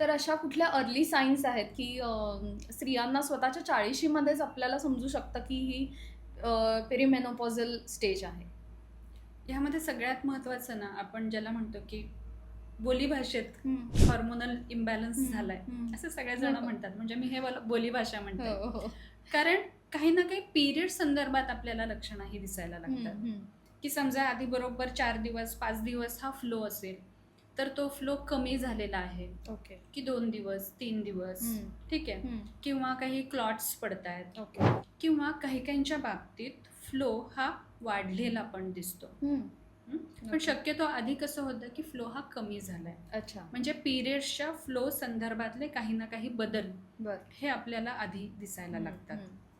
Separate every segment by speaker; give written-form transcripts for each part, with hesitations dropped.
Speaker 1: तर अशा कुठल्या अर्ली सायन्स आहेत की स्त्रियांना स्वतःच्या 40शी मध्येच आपल्याला समजू शकतं की ही पेरिमेनोपॉझल स्टेज आहे?
Speaker 2: ह्यामध्ये सगळ्यात महत्त्वाचं ना, आपण ज्याला म्हणतो की बोलीभाषेत
Speaker 1: हम्म.
Speaker 2: हॉर्मोनल इम्बॅलन्स झालाय, असं सगळेजण म्हणतात. म्हणजे मी हे बोलीभाषा म्हणते.
Speaker 1: हो, हो.
Speaker 2: कारण काही ना काही पिरियड संदर्भात आपल्याला लक्षणंही दिसायला लागतात.
Speaker 1: हम्म.
Speaker 2: की समजा आधी बरोबर 4 दिवस 5 दिवस हा फ्लो असेल, तर तो फ्लो कमी झालेला आहे
Speaker 1: ओके.
Speaker 2: की 2 दिवस 3 दिवस, ठीक आहे.
Speaker 1: हम्म.
Speaker 2: किंवा काही क्लॉट्स पडतायत,
Speaker 1: ओके.
Speaker 2: किंवा काही काहींच्या बाबतीत फ्लो हा वाढलेला पण दिसतो. पण शक्यतो आधी कसं होतं की फ्लो हा कमी झालाय.
Speaker 1: अच्छा.
Speaker 2: म्हणजे पिरियड्सच्या फ्लो संदर्भातले काही ना काही बदल
Speaker 1: बर.
Speaker 2: हे आपल्याला आधी दिसायला लागतात.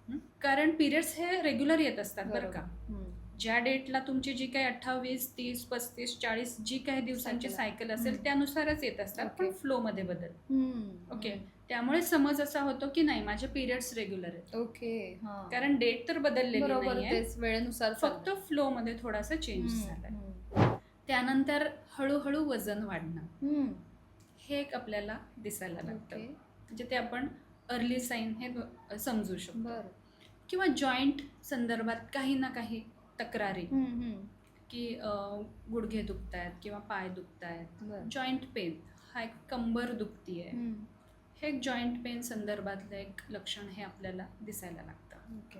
Speaker 1: हम्म.
Speaker 2: कारण पिरियड्स हे रेग्युलर येत असतात बरं
Speaker 1: बरोबर.
Speaker 2: का. ज्या डेटला तुमची जी काही 28, 30, 35, 40 जी काही दिवसांची
Speaker 1: Cycle.
Speaker 2: सायकल असेल त्यानुसारच येत असतात, पण
Speaker 1: Okay.
Speaker 2: फ्लो मध्ये बदल. ओके.
Speaker 1: हम्म.
Speaker 2: त्यामुळे समज असा होतो की नाही, माझे पिरियड्स रेग्युलर आहेत.
Speaker 1: ओके. हा.
Speaker 2: कारण डेट तर बदललेली
Speaker 1: बरोबर,
Speaker 2: नाहीये,
Speaker 1: तेच वेळेनुसार
Speaker 2: फक्त फ्लो मध्ये थोडासा चेंज झालाय.
Speaker 1: झालाय.
Speaker 2: त्यानंतर हळूहळू वजन वाढणं हे एक आपल्याला दिसायला लागतं.
Speaker 1: ओके.
Speaker 2: म्हणजे ते आपण अर्ली साईन हे समजू शकतो.
Speaker 1: बरं.
Speaker 2: किंवा जॉईंट संदर्भात काही ना काही तक्रारी, की गुडघे दुखतायत किंवा पाय दुखतायत,
Speaker 1: बरं.
Speaker 2: जॉईंट पेन, हा एक कंबर दुखतीये, हे एक जॉईंट पेन संदर्भातलं एक लक्षण हे आपल्याला दिसायला लागतं.
Speaker 1: ओके.